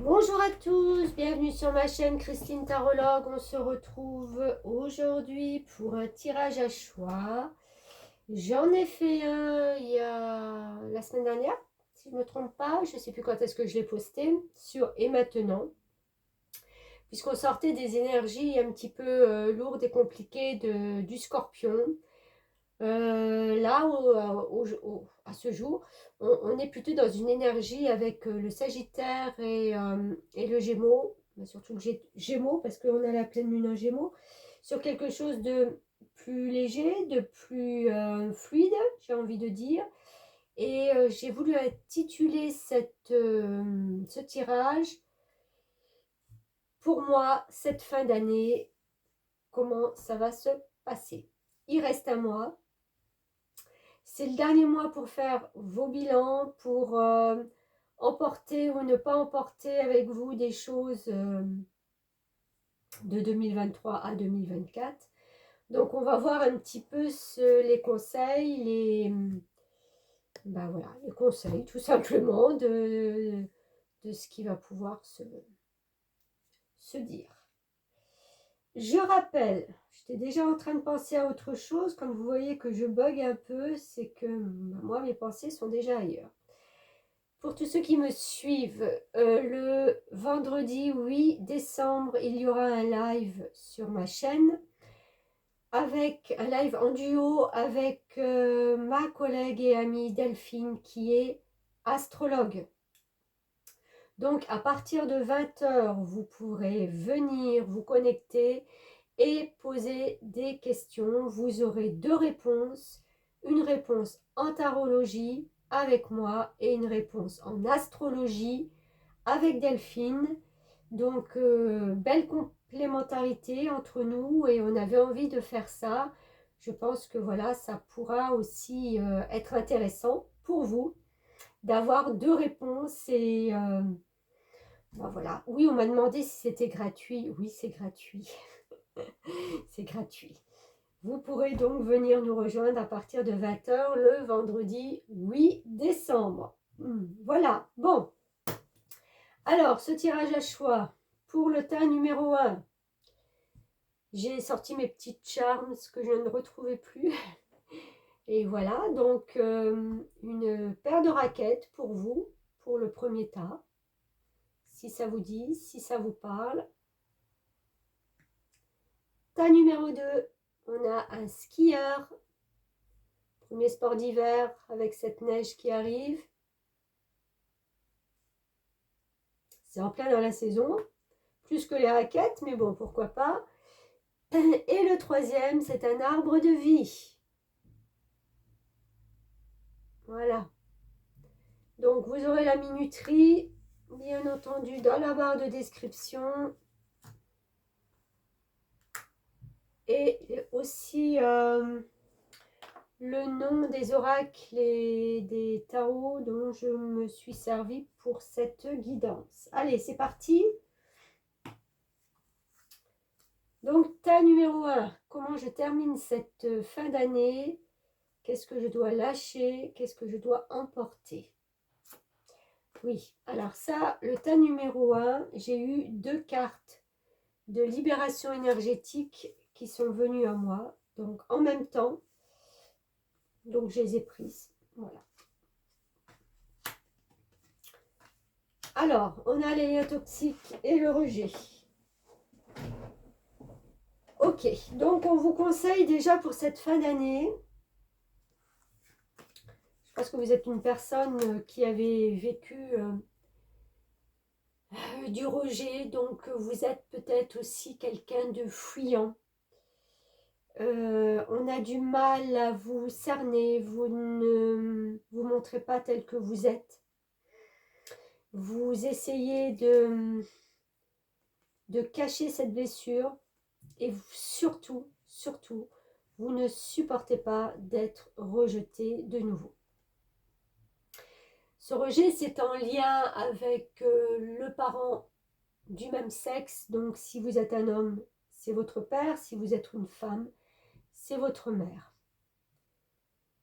Bonjour à tous, bienvenue sur ma chaîne Christine Tarologue. On se retrouve aujourd'hui pour un tirage à choix. J'en ai fait un il y a la semaine dernière, si je ne me trompe pas. Je ne sais plus quand est-ce que je l'ai posté, sur Et maintenant, puisqu'on sortait des énergies un petit peu lourdes et compliquées du Scorpion. Là, à ce jour, on est plutôt dans une énergie avec le Sagittaire et le Gémeaux, surtout le Gémeaux, parce qu'on a la pleine lune en Gémeaux, sur quelque chose de plus léger, de plus fluide, j'ai envie de dire. Et j'ai voulu intituler ce tirage, pour moi, cette fin d'année, comment ça va se passer. Il reste un mois. C'est le dernier mois pour faire vos bilans, pour emporter ou ne pas emporter avec vous des choses de 2023 à 2024. Donc on va voir un petit peu les conseils, voilà, les conseils tout simplement de ce qui va pouvoir se dire. Je rappelle, j'étais déjà en train de penser à autre chose. Comme vous voyez que je bug un peu, c'est que moi, mes pensées sont déjà ailleurs. Pour tous ceux qui me suivent, le vendredi 8 décembre, il y aura un live sur ma chaîne, avec un live en duo avec ma collègue et amie Delphine, qui est astrologue. Donc à partir de 20h, vous pourrez venir vous connecter et poser des questions. Vous aurez deux réponses, une réponse en tarologie avec moi et une réponse en astrologie avec Delphine. Donc belle complémentarité entre nous et on avait envie de faire ça. Je pense que voilà, ça pourra aussi être intéressant pour vous d'avoir deux réponses et voilà. Oui, on m'a demandé si c'était gratuit. Oui, c'est gratuit. C'est gratuit. Vous pourrez donc venir nous rejoindre à partir de 20h le vendredi 8 décembre. Voilà, bon. Alors, ce tirage à choix pour le tas numéro 1. J'ai sorti mes petites charms que je ne retrouvais plus. Et voilà, donc une paire de raquettes pour vous, pour le premier tas. Si ça vous dit, si ça vous parle. Tas numéro 2, on a un skieur. Premier sport d'hiver avec cette neige qui arrive. C'est en plein dans la saison, plus que les raquettes, mais bon, pourquoi pas. Et le troisième, c'est un arbre de vie. Voilà. Donc, vous aurez la minuterie, bien entendu, dans la barre de description. Et aussi le nom des oracles et des tarots dont je me suis servi pour cette guidance. Allez, c'est parti. Donc, tas numéro 1, comment je termine cette fin d'année? Qu'est-ce que je dois lâcher? Qu'est-ce que je dois emporter? Oui, alors ça, le tas numéro 1, j'ai eu deux cartes de libération énergétique qui sont venues à moi, donc en même temps, donc je les ai prises, voilà. Alors, on a les liens toxiques et le rejet. Ok, donc on vous conseille déjà pour cette fin d'année, je pense que vous êtes une personne qui avait vécu du rejet, donc vous êtes peut-être aussi quelqu'un de fuyant. On a du mal à vous cerner, vous ne vous montrez pas tel que vous êtes. Vous essayez de cacher cette blessure et surtout, vous ne supportez pas d'être rejeté de nouveau. Ce rejet, c'est en lien avec le parent du même sexe. Donc, si vous êtes un homme, c'est votre père. Si vous êtes une femme, c'est votre mère.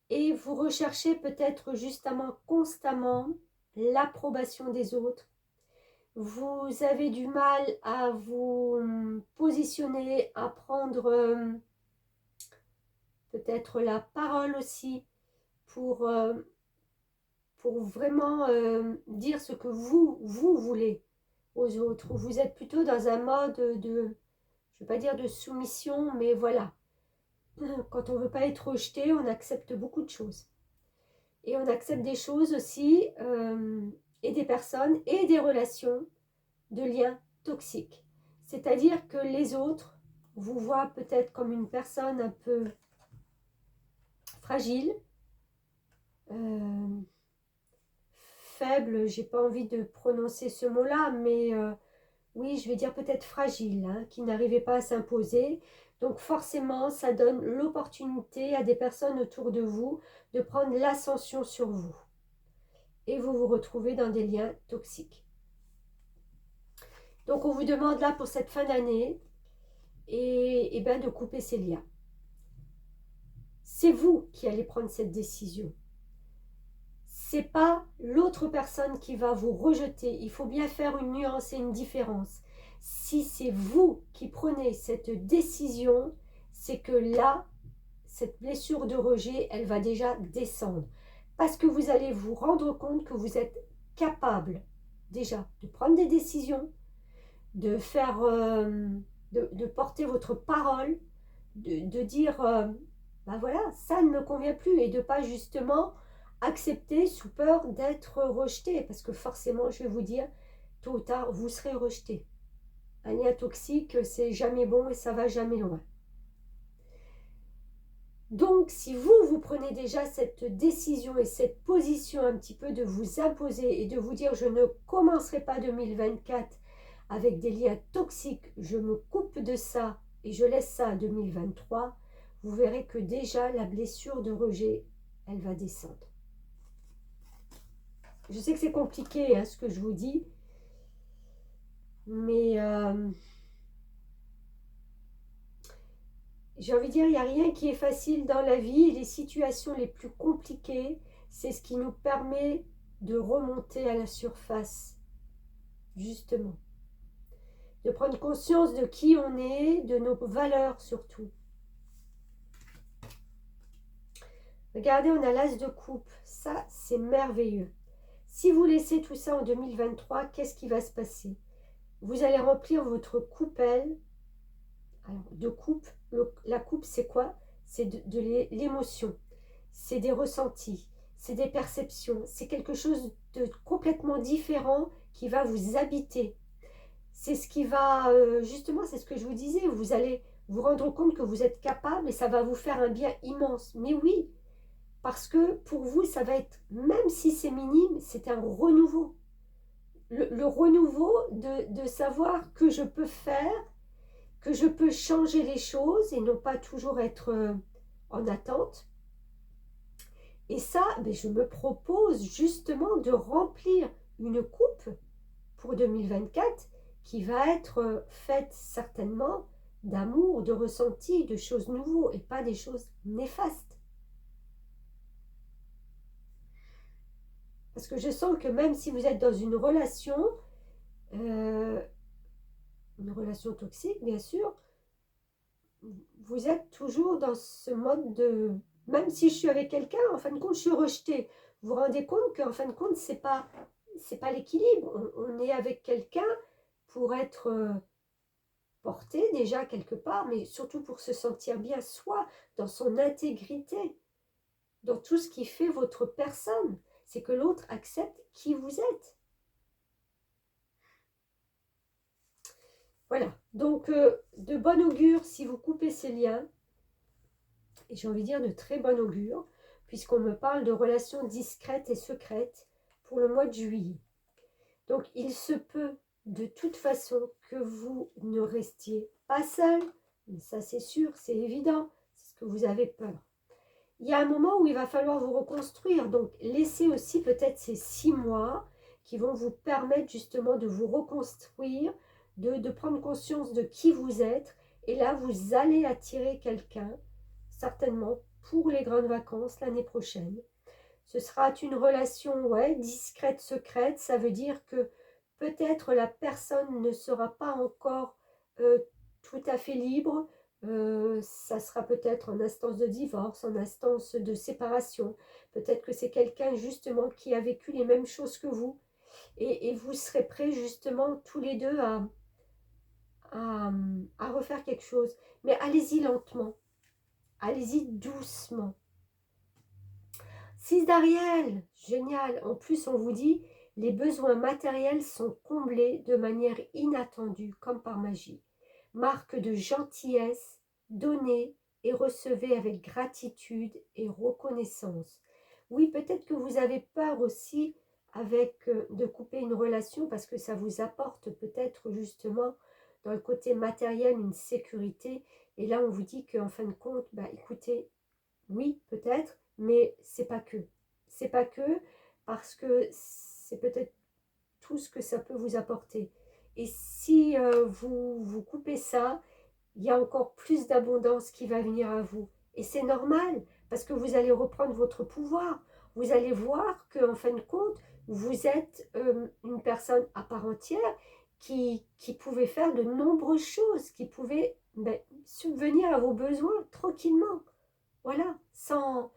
Et vous recherchez peut-être justement constamment l'approbation des autres. vous avez du mal à vous positionner, à prendre peut-être la parole aussi pour vraiment dire ce que vous voulez aux autres. Vous êtes plutôt dans un mode de, je ne vais pas dire de soumission, mais voilà. Quand on ne veut pas être rejeté, on accepte beaucoup de choses. Et on accepte des choses aussi, et des personnes, et des relations, de liens toxiques. C'est-à-dire que les autres vous voient peut-être comme une personne un peu fragile, faible, j'ai pas envie de prononcer ce mot-là, mais oui, je vais dire peut-être fragile, hein, qui n'arrivait pas à s'imposer. Donc forcément, ça donne l'opportunité à des personnes autour de vous de prendre l'ascension sur vous. Et vous vous retrouvez dans des liens toxiques. Donc on vous demande là pour cette fin d'année et ben de couper ces liens. C'est vous qui allez prendre cette décision. C'est pas l'autre personne qui va vous rejeter. Il faut bien faire une nuance et une différence. Si c'est vous qui prenez cette décision, c'est que là, cette blessure de rejet, elle va déjà descendre. Parce que vous allez vous rendre compte que vous êtes capable déjà de prendre des décisions, de faire, de porter votre parole, de dire, ben voilà, ça ne me convient plus, et de pas justement accepter sous peur d'être rejeté, parce que forcément, je vais vous dire, tôt ou tard, vous serez rejeté. Un lien toxique, c'est jamais bon et ça va jamais loin. Donc, si vous prenez déjà cette décision et cette position un petit peu de vous imposer et de vous dire, je ne commencerai pas 2024 avec des liens toxiques, je me coupe de ça et je laisse ça à 2023, vous verrez que déjà la blessure de rejet, elle va descendre. Je sais que c'est compliqué, hein, ce que je vous dis, mais j'ai envie de dire, il n'y a rien qui est facile dans la vie. Les situations les plus compliquées, c'est ce qui nous permet de remonter à la surface, justement. De prendre conscience de qui on est, de nos valeurs surtout. Regardez, on a l'as de coupe. Ça, c'est merveilleux. Si vous laissez tout ça en 2023, qu'est-ce qui va se passer? Vous allez remplir votre coupelle. Alors, de coupe, la coupe, c'est quoi? C'est de l'émotion. C'est des ressentis. C'est des perceptions. C'est quelque chose de complètement différent qui va vous habiter. C'est ce qui va, justement, c'est ce que je vous disais, vous allez vous rendre compte que vous êtes capable et ça va vous faire un bien immense. Mais oui, parce que pour vous, ça va être, même si c'est minime, c'est un renouveau. Le renouveau de savoir que je peux faire, que je peux changer les choses et non pas toujours être en attente. Et ça, ben, je me propose justement de remplir une coupe pour 2024 qui va être faite certainement d'amour, de ressenti, de choses nouvelles et pas des choses néfastes. Parce que je sens que même si vous êtes dans une relation toxique, bien sûr, vous êtes toujours dans ce mode de... Même si je suis avec quelqu'un, en fin de compte, je suis rejetée. Vous vous rendez compte qu'en fin de compte, c'est pas l'équilibre. On est avec quelqu'un pour être porté déjà quelque part, mais surtout pour se sentir bien soi, dans son intégrité, dans tout ce qui fait votre personne. C'est que l'autre accepte qui vous êtes. Voilà, donc de bon augure si vous coupez ces liens, et j'ai envie de dire de très bon augure, puisqu'on me parle de relations discrètes et secrètes pour le mois de juillet. Donc il se peut de toute façon que vous ne restiez pas seul, mais ça c'est sûr, c'est évident, c'est ce que vous avez peur. Il y a un moment où il va falloir vous reconstruire, donc laissez aussi peut-être ces 6 mois qui vont vous permettre justement de vous reconstruire, de prendre conscience de qui vous êtes, et là vous allez attirer quelqu'un, certainement pour les grandes vacances l'année prochaine. Ce sera une relation discrète, secrète, ça veut dire que peut-être la personne ne sera pas encore tout à fait libre. Ça sera peut-être en instance de divorce, en instance de séparation. Peut-être que c'est quelqu'un justement qui a vécu les mêmes choses que vous. Et vous serez prêts justement tous les deux à refaire quelque chose. Mais allez-y lentement. Allez-y doucement. 6 d'Ariel, génial. En plus, on vous dit, les besoins matériels sont comblés de manière inattendue, comme par magie. Marque de gentillesse, donnez et recevez avec gratitude et reconnaissance. Oui, peut-être que vous avez peur aussi de couper une relation parce que ça vous apporte peut-être justement dans le côté matériel une sécurité. Et là, on vous dit qu'en fin de compte, bah, écoutez, oui, peut-être, mais c'est pas que. C'est pas que parce que c'est peut-être tout ce que ça peut vous apporter. Et si vous coupez ça, il y a encore plus d'abondance qui va venir à vous. Et c'est normal, parce que vous allez reprendre votre pouvoir. Vous allez voir qu'en fin de compte, vous êtes une personne à part entière qui pouvait faire de nombreuses choses, qui pouvait subvenir à vos besoins tranquillement. Voilà, sans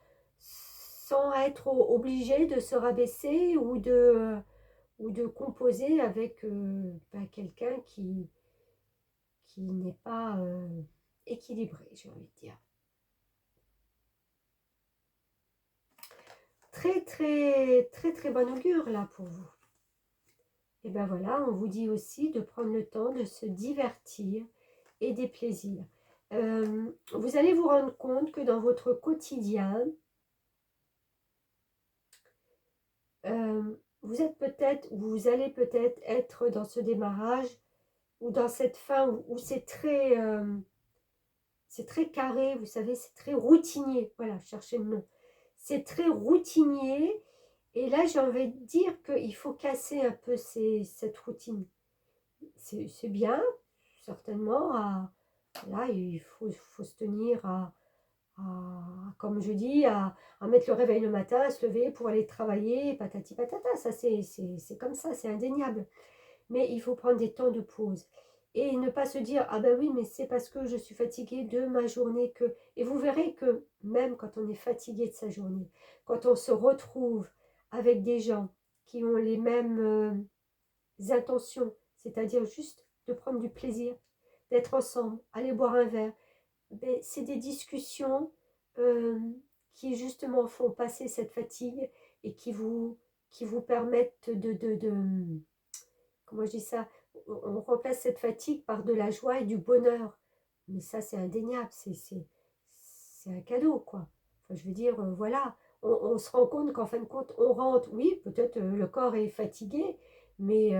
être obligé de se rabaisser ou de composer avec quelqu'un qui n'est pas équilibré, j'ai envie de dire. Très, très, très, très bon augure là pour vous. Et bien voilà, on vous dit aussi de prendre le temps de se divertir et des plaisirs. Vous allez vous rendre compte que dans votre quotidien, vous allez peut-être être dans ce démarrage ou dans cette fin où c'est très carré, vous savez, c'est très routinier. Voilà, cherchez le nom. C'est très routinier. Et là, j'ai envie de dire qu'il faut casser un peu cette routine. C'est bien, certainement. Là, il faut se tenir comme je dis, à mettre le réveil le matin, à se lever pour aller travailler, patati patata. Ça, c'est comme ça, c'est indéniable. Mais il faut prendre des temps de pause. Et ne pas se dire, ah ben oui, mais c'est parce que je suis fatiguée de ma journée que... Et vous verrez que même quand on est fatigué de sa journée, quand on se retrouve avec des gens qui ont les mêmes intentions, c'est-à-dire juste de prendre du plaisir, d'être ensemble, aller boire un verre, ben, c'est des discussions euh, qui justement font passer cette fatigue et qui vous permettent comment je dis ça, on remplace cette fatigue par de la joie et du bonheur. Mais ça, c'est indéniable, c'est un cadeau, quoi. Enfin, je veux dire, voilà, on se rend compte qu'en fin de compte, on rentre, oui, peut-être le corps est fatigué, mais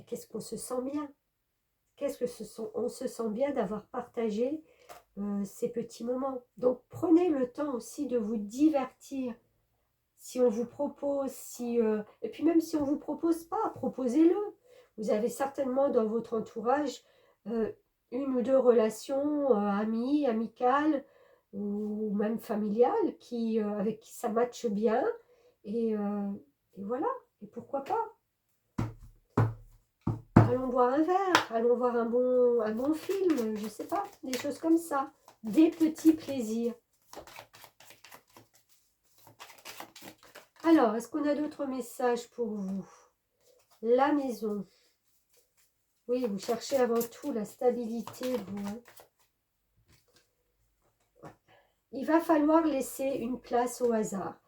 qu'est-ce qu'on se sent bien? On se sent bien d'avoir partagé ces petits moments. Donc, prenez le temps aussi de vous divertir. Si on vous propose, et puis même si on ne vous propose pas, proposez-le. Vous avez certainement dans votre entourage euh, une ou deux relations amies, amicales ou même familiales avec qui ça matche bien. Et voilà, et pourquoi pas. Allons boire un verre, allons voir un bon film, je sais pas, des choses comme ça. Des petits plaisirs. Alors, est-ce qu'on a d'autres messages pour vous? La maison. Oui, vous cherchez avant tout la stabilité, vous. Hein. Ouais. Il va falloir laisser une place au hasard.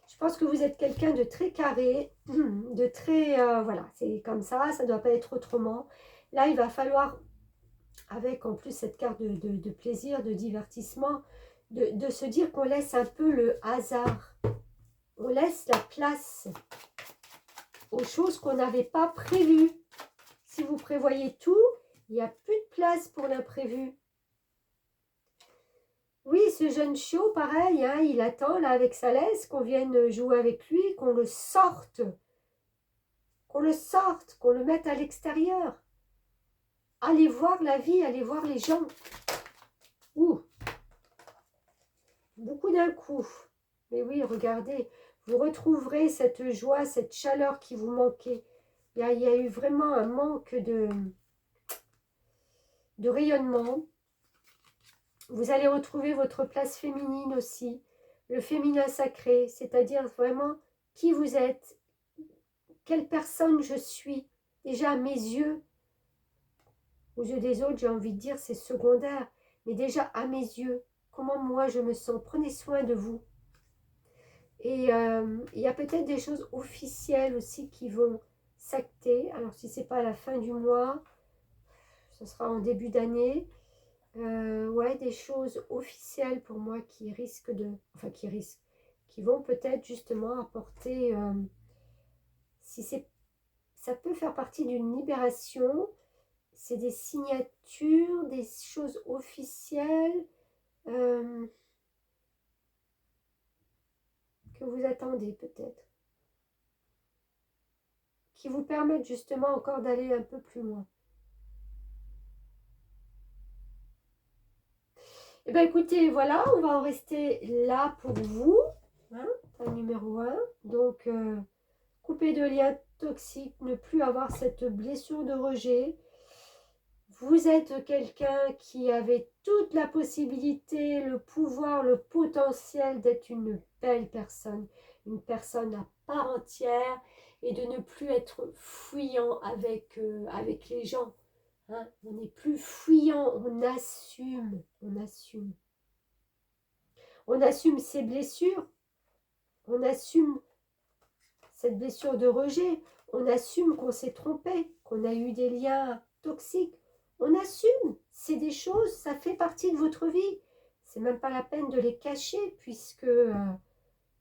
Je pense que vous êtes quelqu'un de très carré, de très... voilà, c'est comme ça ne doit pas être autrement. Là, il va falloir, avec en plus cette carte de plaisir, de divertissement, de se dire qu'on laisse un peu le hasard. On laisse la place aux choses qu'on n'avait pas prévues. Si vous prévoyez tout, il n'y a plus de place pour l'imprévu. Oui, ce jeune chiot, pareil, hein, il attend là avec sa laisse qu'on vienne jouer avec lui, qu'on le sorte, qu'on le mette à l'extérieur. Allez voir la vie, allez voir les gens. Ouh, beaucoup d'un coup. Mais oui, regardez, vous retrouverez cette joie, cette chaleur qui vous manquait. Il y a eu vraiment un manque de rayonnement. Vous allez retrouver votre place féminine aussi, le féminin sacré, c'est-à-dire vraiment qui vous êtes, quelle personne je suis. Déjà à mes yeux, aux yeux des autres, j'ai envie de dire c'est secondaire, mais déjà à mes yeux, comment moi je me sens. Prenez soin de vous. Et il y a peut-être des choses officielles aussi qui vont s'acter. Alors si ce n'est pas à la fin du mois, ce sera en début d'année. Ouais, des choses officielles pour moi qui risquent de... Enfin, qui vont peut-être justement apporter... si c'est... Ça peut faire partie d'une libération. C'est des signatures, des choses officielles que vous attendez peut-être. Qui vous permettent justement encore d'aller un peu plus loin. Eh bien écoutez, voilà, on va en rester là pour vous, hein, numéro 1. Donc, couper de liens toxiques, ne plus avoir cette blessure de rejet. Vous êtes quelqu'un qui avait toute la possibilité, le pouvoir, le potentiel d'être une belle personne, une personne à part entière et de ne plus être fuyant avec les gens. Hein, on n'est plus fuyant, on assume, on assume. On assume ses blessures, on assume cette blessure de rejet, on assume qu'on s'est trompé, qu'on a eu des liens toxiques. On assume, c'est des choses, ça fait partie de votre vie. C'est même pas la peine de les cacher puisque,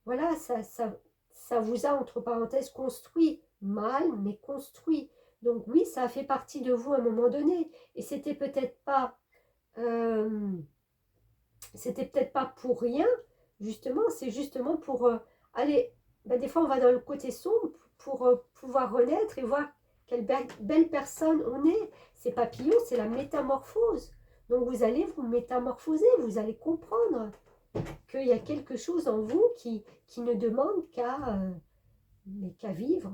voilà, ça vous a, entre parenthèses, construit. Mal, mais construit. Donc oui, ça a fait partie de vous à un moment donné. Et c'était peut-être pas pour rien, justement, c'est justement pour aller, ben des fois on va dans le côté sombre pour pouvoir renaître et voir quelle belle personne on est. C'est papillon, c'est la métamorphose. Donc vous allez vous métamorphoser, vous allez comprendre qu'il y a quelque chose en vous qui ne demande qu'à vivre,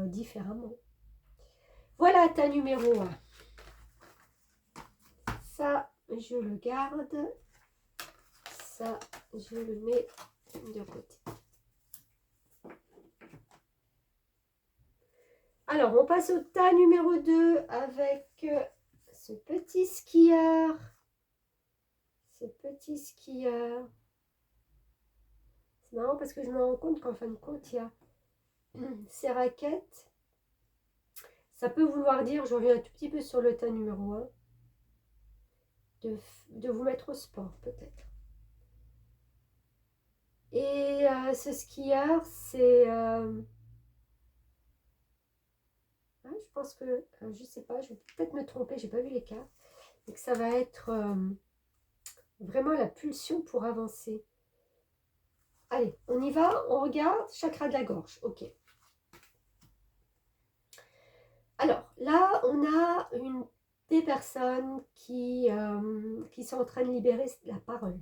différemment. Voilà ta numéro 1. Ça, je le garde. Ça, je le mets de côté. Alors, on passe au tas numéro 2 avec ce petit skieur. Ce petit skieur. C'est marrant parce que je me rends compte qu'en fin de compte, il y a ces raquettes. Ça peut vouloir dire, je reviens un tout petit peu sur le tas numéro 1, de vous mettre au sport peut-être. Et ce skieur, c'est... je pense que, je sais pas, je vais peut-être me tromper, j'ai pas vu les cartes. Et que ça va être vraiment la pulsion pour avancer. Allez, on y va, on regarde, chakra de la gorge, ok. Alors, là, on a des personnes qui sont en train de libérer la parole.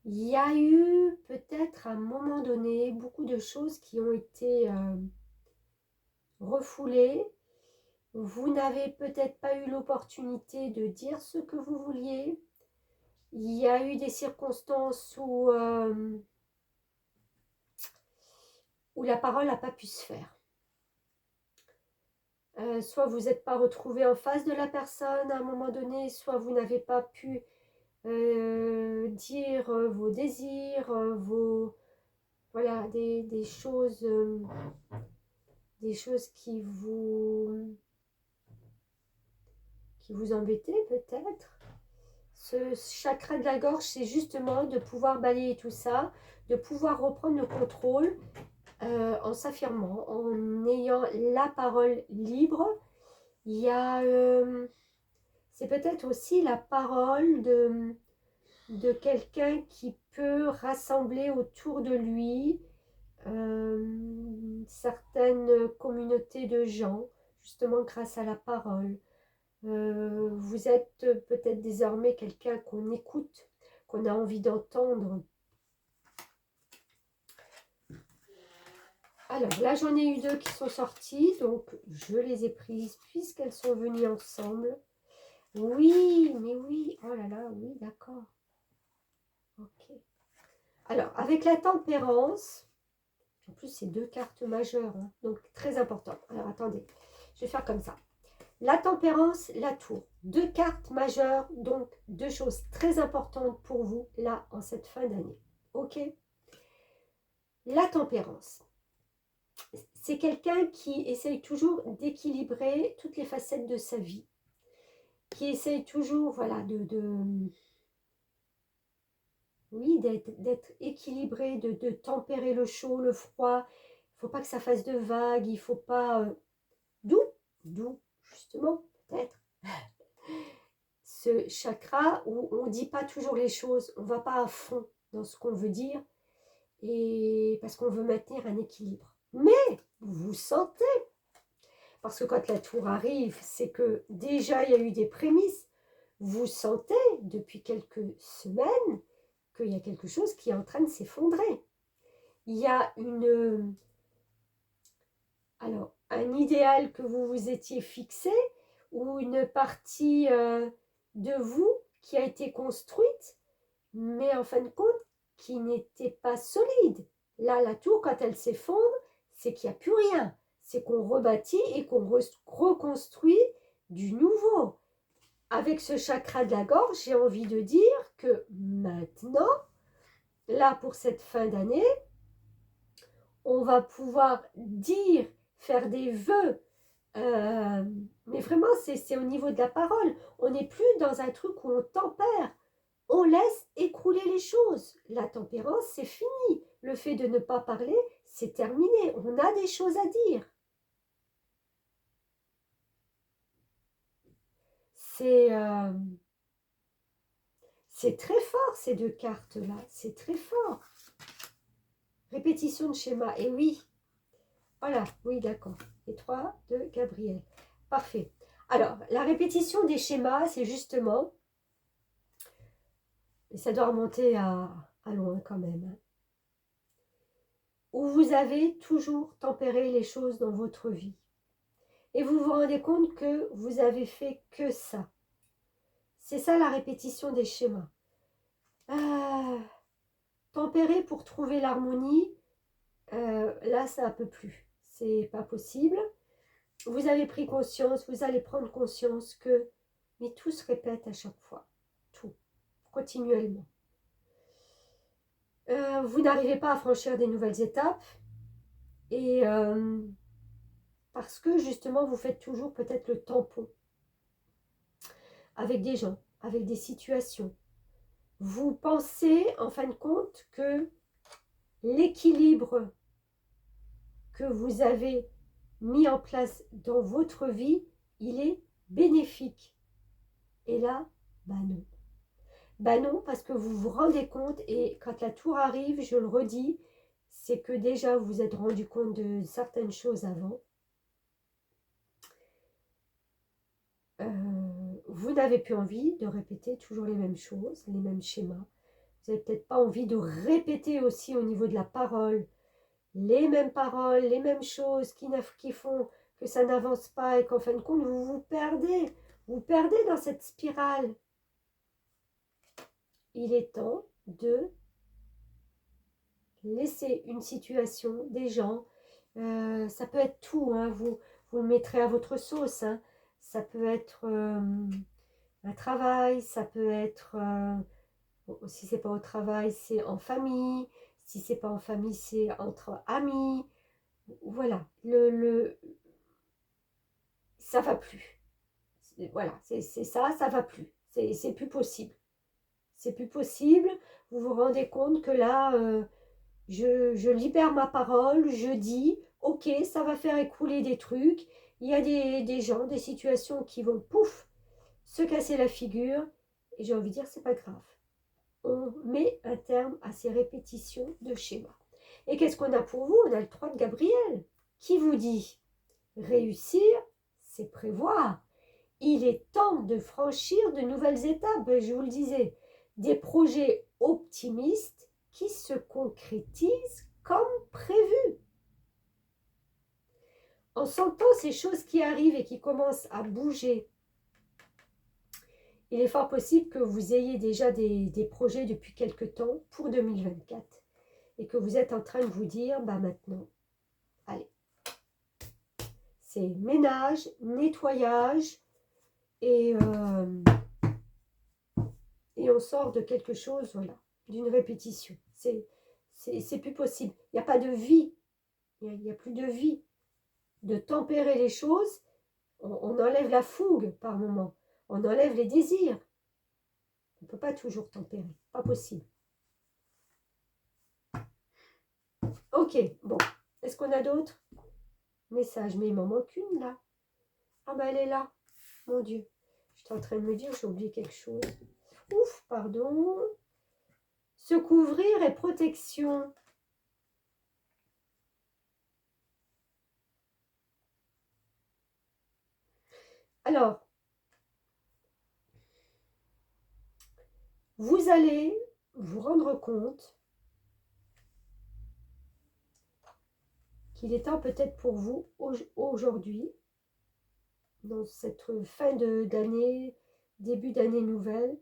Il y a eu peut-être à un moment donné beaucoup de choses qui ont été refoulées. Vous n'avez peut-être pas eu l'opportunité de dire ce que vous vouliez. Il y a eu des circonstances où la parole n'a pas pu se faire. Soit vous n'êtes pas retrouvé en face de la personne à un moment donné, soit vous n'avez pas pu dire vos désirs, voilà, des choses qui vous embêtaient peut-être. Ce chakra de la gorge, c'est justement de pouvoir balayer tout ça, de pouvoir reprendre le contrôle en s'affirmant, en ayant la parole libre. Il y a, c'est peut-être aussi la parole de quelqu'un qui peut rassembler autour de lui certaines communautés de gens, justement grâce à la parole. Vous êtes peut-être désormais quelqu'un qu'on écoute, qu'on a envie d'entendre. Alors, là, j'en ai eu 2 qui sont sorties, donc je les ai prises puisqu'elles sont venues ensemble. Oui, mais oui, oh là là, oui, d'accord. Ok. Alors, avec la tempérance, en plus, c'est 2 cartes majeures, hein, donc très importantes. Alors, attendez, je vais faire comme ça. La tempérance, la tour. 2 cartes majeures, donc 2 choses très importantes pour vous, là, en cette fin d'année. Ok? La tempérance. C'est quelqu'un qui essaye toujours d'équilibrer toutes les facettes de sa vie, qui essaye toujours, voilà, oui, d'être équilibré, de tempérer le chaud, le froid. Il ne faut pas que ça fasse de vagues, il ne faut pas... d'où, justement, peut-être, ce chakra où on ne dit pas toujours les choses, on ne va pas à fond dans ce qu'on veut dire, et parce qu'on veut maintenir un équilibre. Mais vous sentez, parce que quand la tour arrive, c'est que déjà il y a eu des prémices. Vous sentez depuis quelques semaines qu'il y a quelque chose qui est en train de s'effondrer. Il y a alors, un idéal que vous vous étiez fixé ou une partie de vous qui a été construite, mais en fin de compte, qui n'était pas solide. Là, la tour, quand elle s'effondre, c'est qu'il n'y a plus rien. C'est qu'on rebâtit et qu'on reconstruit du nouveau. Avec ce chakra de la gorge, j'ai envie de dire que maintenant, là, pour cette fin d'année, on va pouvoir dire, faire des vœux, mais vraiment, c'est au niveau de la parole. On n'est plus dans un truc où on tempère. On laisse écrouler les choses. La tempérance, c'est fini. Le fait de ne pas parler, c'est terminé. On a des choses à dire. C'est très fort, ces 2 cartes-là. C'est très fort. Répétition de schéma. Et oui, voilà, oui, d'accord. Et 3 de Gabriel. Parfait. Alors, la répétition des schémas, c'est justement, et ça doit remonter à loin quand même, hein, où vous avez toujours tempéré les choses dans votre vie. Et vous vous rendez compte que vous avez fait que ça. C'est ça la répétition des schémas. Tempérer pour trouver l'harmonie, là ça ne peut plus. C'est pas possible. Vous avez pris conscience, vous allez prendre conscience que, mais tout se répète à chaque fois. Tout, continuellement. Vous n'arrivez pas à franchir des nouvelles étapes et parce que justement vous faites toujours peut-être le tampon avec des gens, avec des situations. Vous pensez en fin de compte que l'équilibre que vous avez mis en place dans votre vie, il est bénéfique. Et là, bah non. Bah non, parce que vous vous rendez compte, et quand la tour arrive, je le redis, c'est que déjà vous vous êtes rendu compte de certaines choses avant. Vous n'avez plus envie de répéter toujours les mêmes choses, les mêmes schémas. Vous n'avez peut-être pas envie de répéter aussi au niveau de la parole les mêmes paroles, les mêmes choses qui font que ça n'avance pas et qu'en fin de compte, vous vous perdez. Vous perdez dans cette spirale. Il est temps de laisser une situation, des gens, ça peut être tout, hein, vous le mettrez à votre sauce, hein. Ça peut être un travail, ça peut être, si c'est pas au travail, c'est en famille, si c'est pas en famille, c'est entre amis, voilà, ça va plus, voilà, c'est ça, ça va plus, c'est plus possible, c'est plus possible, vous vous rendez compte que là, je libère ma parole, je dis, ok, ça va faire écouler des trucs, il y a des gens, des situations qui vont, pouf, se casser la figure, et j'ai envie de dire, c'est pas grave. On met un terme à ces répétitions de schémas. Et qu'est-ce qu'on a pour vous? On a le 3 de Gabriel, qui vous dit, réussir, c'est prévoir. Il est temps de franchir de nouvelles étapes, je vous le disais, des projets optimistes qui se concrétisent comme prévu. en sentant ces choses qui arrivent et qui commencent à bouger, il est fort possible que vous ayez déjà des projets depuis quelque temps pour 2024 et que vous êtes en train de vous dire, bah maintenant, allez, c'est ménage, nettoyage et on sort de quelque chose, voilà, d'une répétition. C'est plus possible. Il n'y a pas de vie. Il n'y a plus de vie. De tempérer les choses, on enlève la fougue par moment. On enlève les désirs. On ne peut pas toujours tempérer. Pas possible. Ok, bon. Est-ce qu'on a d'autres messages? Mais il m'en manque une là. Ah ben elle est là. Mon Dieu. J'étais en train de me dire, j'ai oublié quelque chose. Ouf, pardon. Se couvrir et protection. Alors, vous allez vous rendre compte qu'il est temps peut-être pour vous aujourd'hui, dans cette fin d'année, début d'année nouvelle,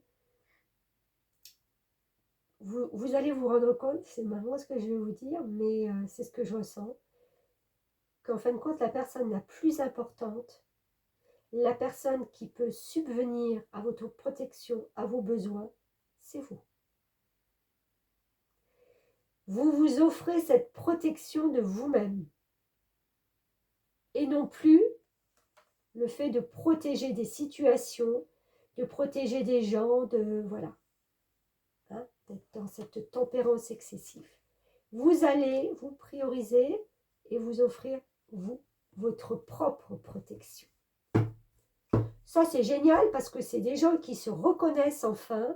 vous allez vous rendre compte, c'est marrant ce que je vais vous dire, mais c'est ce que je ressens, qu'en fin de compte, la personne la plus importante, la personne qui peut subvenir à votre protection, à vos besoins, c'est vous. Vous vous offrez cette protection de vous-même. Et non plus le fait de protéger des situations, de protéger des gens, de voilà, hein, d'être dans cette tempérance excessive. Vous allez vous prioriser et vous offrir, vous, votre propre protection. Ça, c'est génial parce que c'est des gens qui se reconnaissent enfin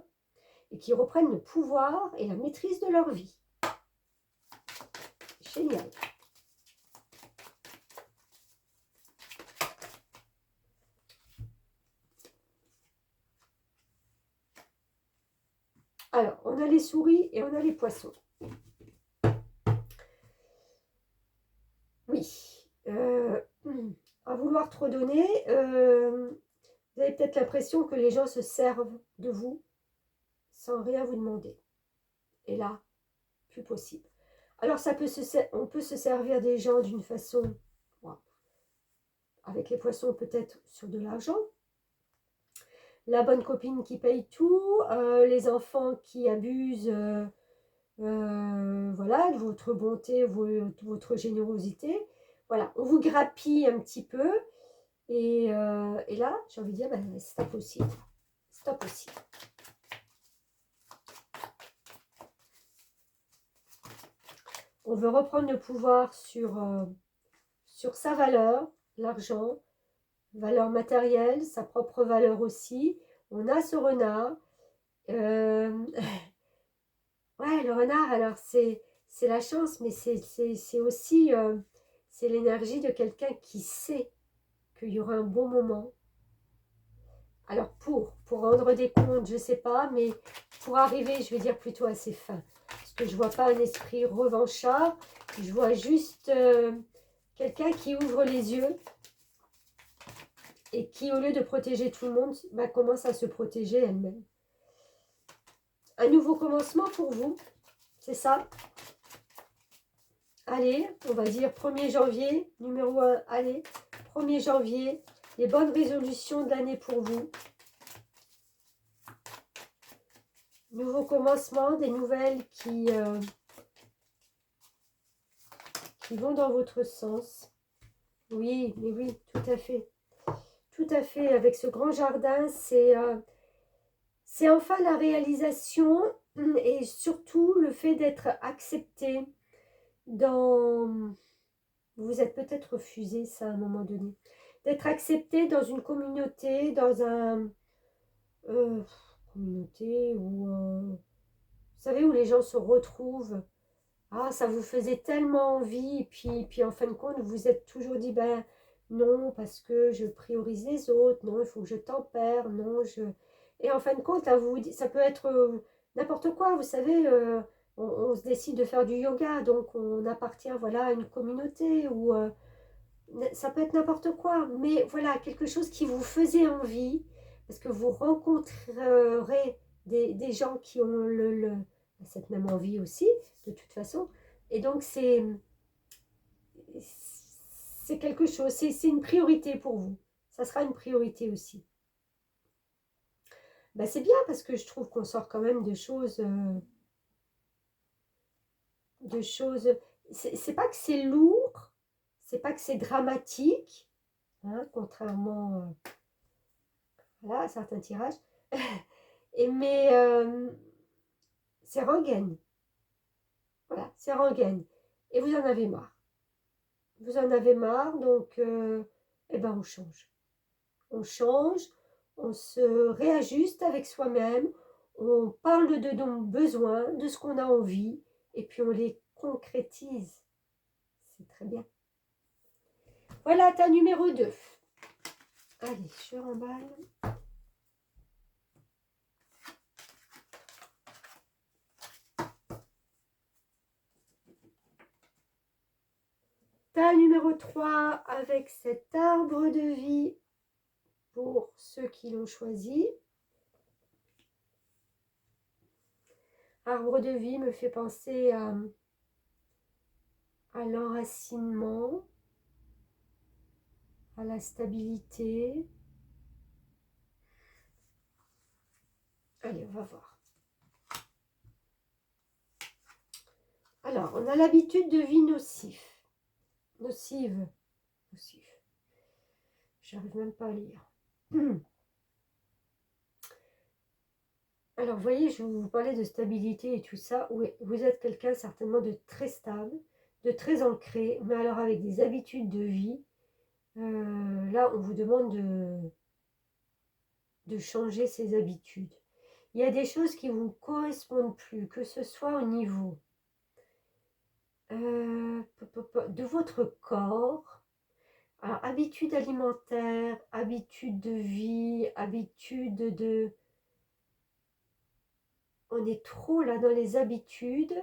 et qui reprennent le pouvoir et la maîtrise de leur vie. Génial. Alors, on a les souris et on a les poissons. Oui. À vouloir trop donner, vous avez peut-être l'impression que les gens se servent de vous sans rien vous demander. Et là, plus possible. Alors, on peut se servir des gens d'une façon, bon, avec les poissons peut-être sur de l'argent, la bonne copine qui paye tout, les enfants qui abusent voilà, de votre bonté, votre générosité. Voilà, on vous grappille un petit peu. Et là, j'ai envie de dire, ben, c'est impossible. C'est impossible. On veut reprendre le pouvoir sur sa valeur, l'argent, valeur matérielle, sa propre valeur aussi. On a ce renard. Ouais, le renard, alors c'est la chance, mais c'est aussi c'est l'énergie de quelqu'un qui sait qu'il y aura un bon moment. Alors pour rendre des comptes, je ne sais pas, mais pour arriver, je vais dire plutôt à ses fins. Parce que je ne vois pas un esprit revanchard, je vois juste quelqu'un qui ouvre les yeux et qui, au lieu de protéger tout le monde, bah, commence à se protéger elle-même. Un nouveau commencement pour vous, c'est ça. Allez, on va dire 1er janvier, numéro 1, allez, 1er janvier, les bonnes résolutions de l'année pour vous. Nouveau commencement, des nouvelles qui vont dans votre sens. Oui, mais oui, tout à fait. Tout à fait, avec ce grand jardin, c'est enfin la réalisation et surtout le fait d'être accepté dans... Vous êtes peut-être refusé ça à un moment donné. D'être accepté dans une communauté, dans un... communauté où... vous savez, où les gens se retrouvent. Ah, ça vous faisait tellement envie. Et puis en fin de compte, vous vous êtes toujours dit, ben non, parce que je priorise les autres. Non, il faut que je tempère. Non, je... Et en fin de compte, là, vous vous dites, ça peut être n'importe quoi. Vous savez, on se décide de faire du yoga. Donc, on appartient voilà, à une communauté. Ça peut être n'importe quoi, mais voilà, quelque chose qui vous faisait envie, parce que vous rencontrerez des gens qui ont cette même envie aussi, de toute façon. Et donc, c'est quelque chose, c'est une priorité pour vous. Ça sera une priorité aussi. Ben, c'est bien parce que je trouve qu'on sort quand même de choses... c'est pas que c'est lourd, c'est pas que c'est dramatique, hein, contrairement voilà, à certains tirages. Mais c'est rengaine. Voilà, c'est rengaine. Et vous en avez marre. Vous en avez marre, donc eh ben on change. On change, on se réajuste avec soi-même, on parle de nos besoins, de ce qu'on a envie, et puis on les concrétise. C'est très bien. Voilà ta numéro 2. Allez, je remballe. Ta numéro 3 avec cet arbre de vie pour ceux qui l'ont choisi. Arbre de vie me fait penser à l'enracinement, à la stabilité. Allez, on va voir. Alors, on a l'habitude de vie nocif. Nocive. Nocif. J'arrive même pas à lire. Alors, vous voyez, je vous parlais de stabilité et tout ça. Oui, vous êtes quelqu'un certainement de très stable, de très ancré, mais alors avec des habitudes de vie. Là, on vous demande de changer ses habitudes. Il y a des choses qui ne vous correspondent plus, que ce soit au niveau de votre corps, alors, habitudes alimentaires, habitudes de vie, habitudes de... On est trop là dans les habitudes.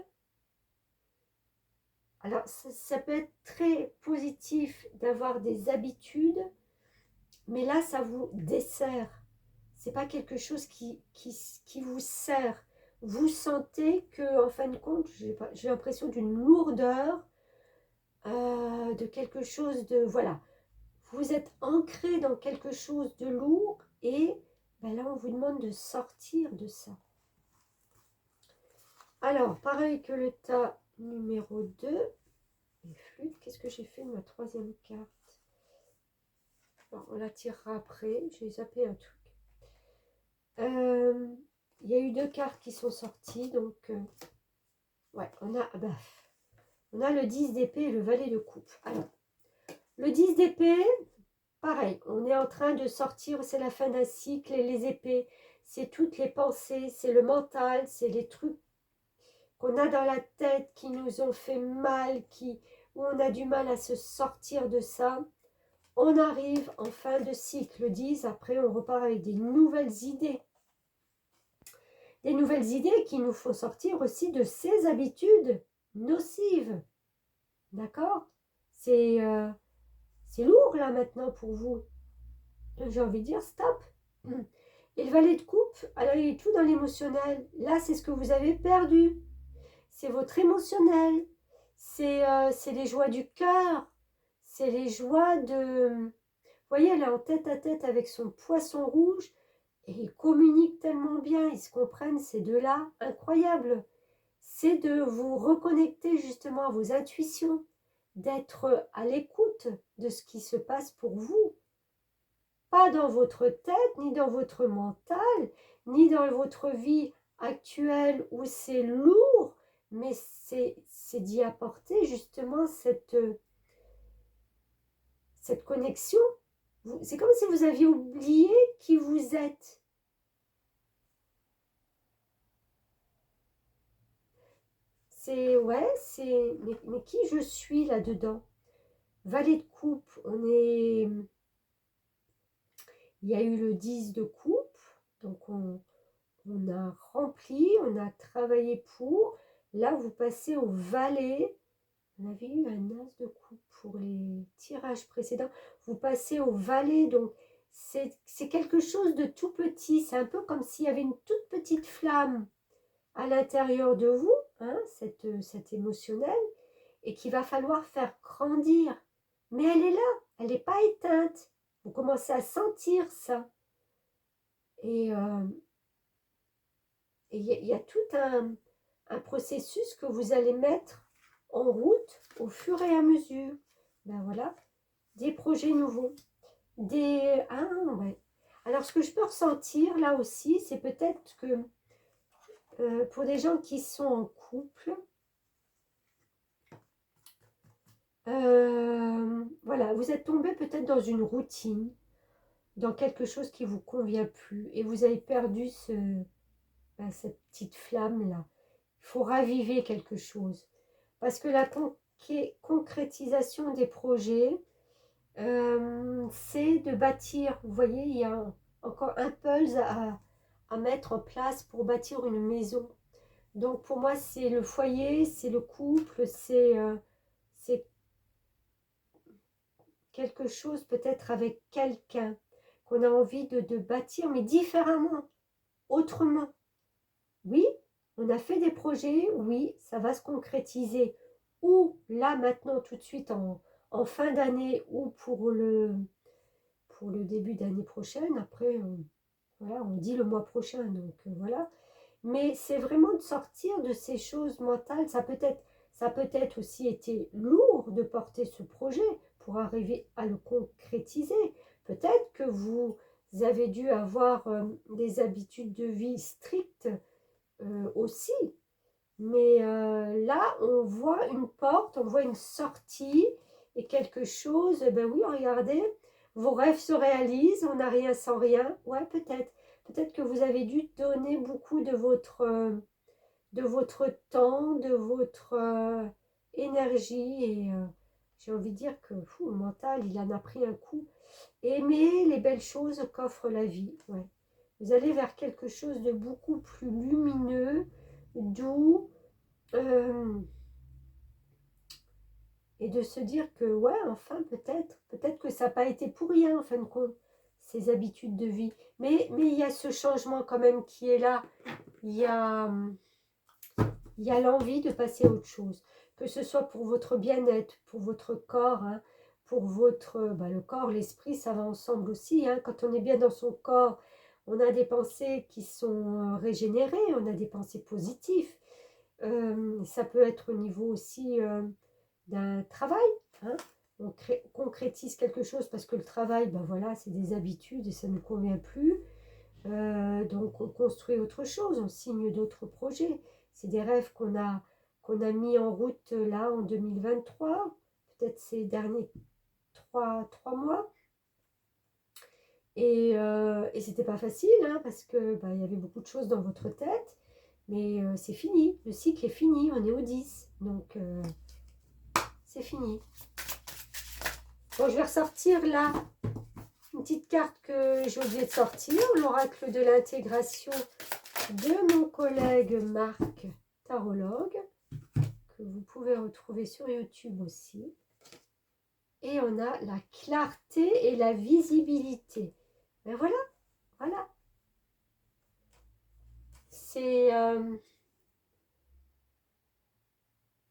Alors, ça peut être très positif d'avoir des habitudes, mais là, ça vous dessert. C'est pas quelque chose qui vous sert. Vous sentez que, en fin de compte, j'ai l'impression d'une lourdeur, de quelque chose de... Voilà, vous êtes ancré dans quelque chose de lourd et ben là, on vous demande de sortir de ça. Alors, pareil que le tas numéro 2, les flûtes, qu'est-ce que j'ai fait de ma troisième carte? Bon, on la tirera après, j'ai zappé un truc. Il y a eu 2 cartes qui sont sorties, donc ouais, on a le 10 d'épée et le valet de coupe. Alors, le 10 d'épée, pareil, on est en train de sortir, c'est la fin d'un cycle, et les épées, c'est toutes les pensées, c'est le mental, c'est les trucs qu'on a dans la tête qui nous ont fait mal, où on a du mal à se sortir de ça. On arrive en fin de cycle 10, après on repart avec des nouvelles idées. Des nouvelles idées qui nous font sortir aussi de ces habitudes nocives. D'accord? C'est lourd là maintenant pour vous. J'ai envie de dire stop. Et le valet de coupe, alors il est tout dans l'émotionnel. Là, c'est ce que vous avez perdu. C'est votre émotionnel. C'est les joies du cœur. C'est les joies de... Vous voyez, elle est en tête à tête avec son poisson rouge. Et ils communiquent tellement bien, ils se comprennent, ces deux-là, incroyable. C'est de vous reconnecter justement à vos intuitions, d'être à l'écoute de ce qui se passe pour vous. Pas dans votre tête, ni dans votre mental, ni dans votre vie actuelle où c'est lourd, mais c'est d'y apporter justement cette connexion. C'est comme si vous aviez oublié qui vous êtes. Ouais, mais qui je suis là-dedans? Valet de coupe, il y a eu le 10 de coupe, donc on a rempli, on a travaillé pour. Là, vous passez au valet On avait eu un as de coupe pour les tirages précédents. Vous passez au valet, donc c'est quelque chose de tout petit. C'est un peu comme s'il y avait une toute petite flamme à l'intérieur de vous, hein, cette émotionnelle, et qu'il va falloir faire grandir. Mais elle est là, elle n'est pas éteinte. Vous commencez à sentir ça. Et il y a tout un processus que vous allez mettre en route au fur et à mesure. Ben voilà, des projets nouveaux. Ah ouais. Alors ce que je peux ressentir là aussi, c'est peut-être que pour des gens qui sont en couple, voilà, vous êtes tombé peut-être dans une routine, dans quelque chose qui ne vous convient plus, et vous avez perdu cette petite flamme là. Il faut raviver quelque chose. Parce que la concrétisation des projets, c'est de bâtir. Vous voyez, il y a encore un puzzle à mettre en place pour bâtir une maison. Donc pour moi, c'est le foyer, c'est le couple, c'est quelque chose peut-être avec quelqu'un qu'on a envie de bâtir, mais différemment, autrement. Oui, on a fait des projets, oui, ça va se concrétiser. Ou là, maintenant, tout de suite, en fin d'année ou pour le début d'année prochaine. Après, voilà, on dit le mois prochain, donc voilà. Mais c'est vraiment de sortir de ces choses mentales. Ça peut être aussi été lourd de porter ce projet pour arriver à le concrétiser. Peut-être que vous avez dû avoir des habitudes de vie strictes aussi. Mais là, on voit une porte, on voit une sortie et quelque chose. Ben oui, regardez, vos rêves se réalisent, on n'a rien sans rien. Ouais, peut-être. Peut-être que vous avez dû donner beaucoup de votre temps, de votre énergie. Et j'ai envie de dire que le mental, il en a pris un coup. Aimer les belles choses qu'offre la vie. Ouais. Vous allez vers quelque chose de beaucoup plus lumineux, doux, et de se dire que, ouais, enfin, peut-être que ça n'a pas été pour rien, en fin de compte, ces habitudes de vie. Mais il y a ce changement quand même qui est là. Il y a l'envie de passer à autre chose. Que ce soit pour votre bien-être, pour votre corps, hein, pour votre... le corps, l'esprit, ça va ensemble aussi. Hein. Quand on est bien dans son corps, on a des pensées qui sont régénérées, on a des pensées positives. Ça peut être au niveau aussi d'un travail. Hein. On concrétise quelque chose parce que le travail, ben voilà, c'est des habitudes et ça ne convient plus. Donc on construit autre chose, on signe d'autres projets. C'est des rêves qu'on a mis en route là en 2023, peut-être ces derniers trois mois. Et c'était pas facile, hein, parce que il y avait beaucoup de choses dans votre tête. Mais c'est fini, le cycle est fini, on est au 10. Donc c'est fini. Bon, je vais ressortir là une petite carte que j'ai oublié de sortir, l'oracle de l'intégration de mon collègue Marc, tarologue, que vous pouvez retrouver sur YouTube aussi. Et on a la clarté et la visibilité. Ben voilà, voilà. C'est...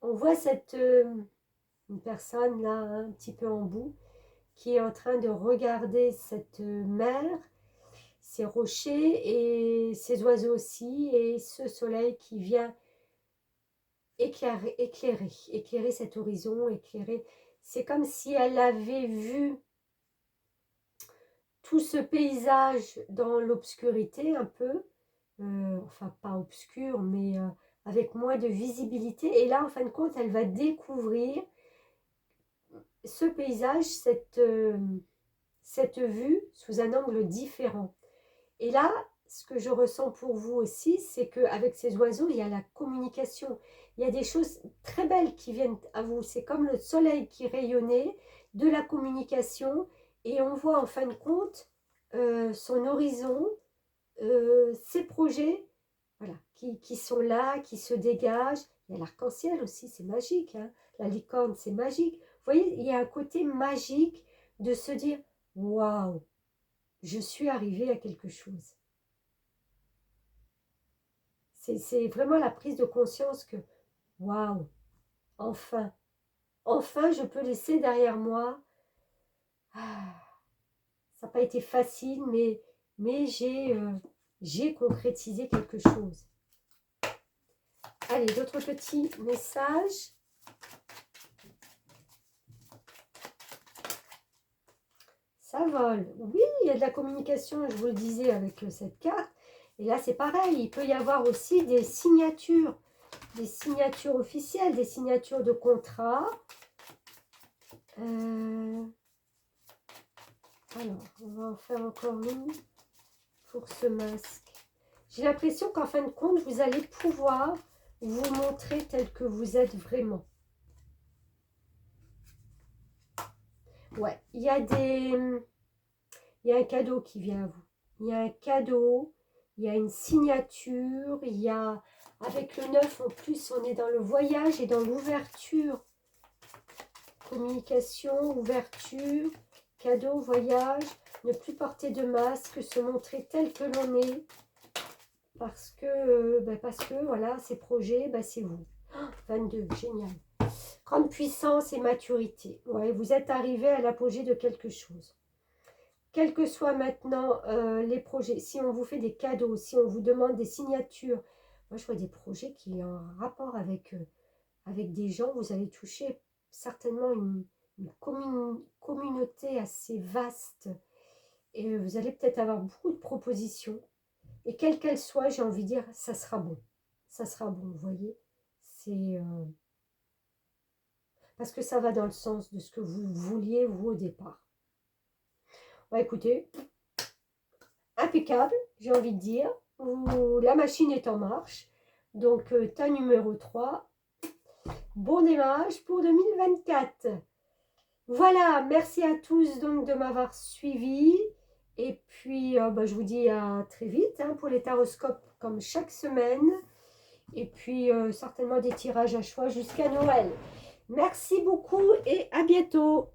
on voit une personne là, un petit peu en bout, qui est en train de regarder cette mer, ces rochers et ces oiseaux aussi, et ce soleil qui vient éclairer cet horizon, éclairer. C'est comme si elle avait vu tout ce paysage dans l'obscurité un peu, enfin pas obscur, mais avec moins de visibilité. Et là, en fin de compte, elle va découvrir ce paysage, cette vue sous un angle différent. Et là, ce que je ressens pour vous aussi, c'est qu'avec ces oiseaux, il y a la communication. Il y a des choses très belles qui viennent à vous. C'est comme le soleil qui rayonnait, de la communication. Et on voit en fin de compte son horizon, ses projets, voilà, qui sont là, qui se dégagent. Il y a l'arc-en-ciel aussi, c'est magique. Hein. La licorne, c'est magique. Vous voyez, il y a un côté magique de se dire, waouh, je suis arrivée à quelque chose. C'est vraiment la prise de conscience que, waouh, enfin, enfin, je peux laisser derrière moi. Ah, ça n'a pas été facile, mais j'ai concrétisé quelque chose. Allez, d'autres petits messages. Ça vole. Oui, il y a de la communication, je vous le disais, avec cette carte. Et là, c'est pareil. Il peut y avoir aussi des signatures officielles, des signatures de contrat. Alors, on va en faire encore une pour ce masque. J'ai l'impression qu'en fin de compte, vous allez pouvoir vous montrer tel que vous êtes vraiment. Ouais, il y a un cadeau qui vient à vous. Il y a un cadeau, il y a une signature, il y a, avec le 9 en plus, on est dans le voyage et dans l'ouverture. Communication, ouverture, cadeau, voyage, ne plus porter de masque, se montrer tel que l'on est. Parce que voilà, ces projets, c'est vous. 22, génial. Grande puissance et maturité. Ouais, vous êtes arrivé à l'apogée de quelque chose. Quels que soient maintenant les projets, si on vous fait des cadeaux, si on vous demande des signatures, moi je vois des projets qui ont un rapport avec des gens, vous allez toucher certainement une communauté assez vaste et vous allez peut-être avoir beaucoup de propositions. Et quelle qu'elle soit, j'ai envie de dire, ça sera bon. Ça sera bon, vous voyez. C'est parce que ça va dans le sens de ce que vous vouliez, vous, au départ. Bah, écoutez, impeccable, j'ai envie de dire. La machine est en marche. Donc, tas numéro 3. Bon démarrage pour 2024. Voilà, merci à tous donc de m'avoir suivi. Et puis, je vous dis à très vite pour les taroscopes comme chaque semaine. Et puis, certainement des tirages à choix jusqu'à Noël. Merci beaucoup et à bientôt.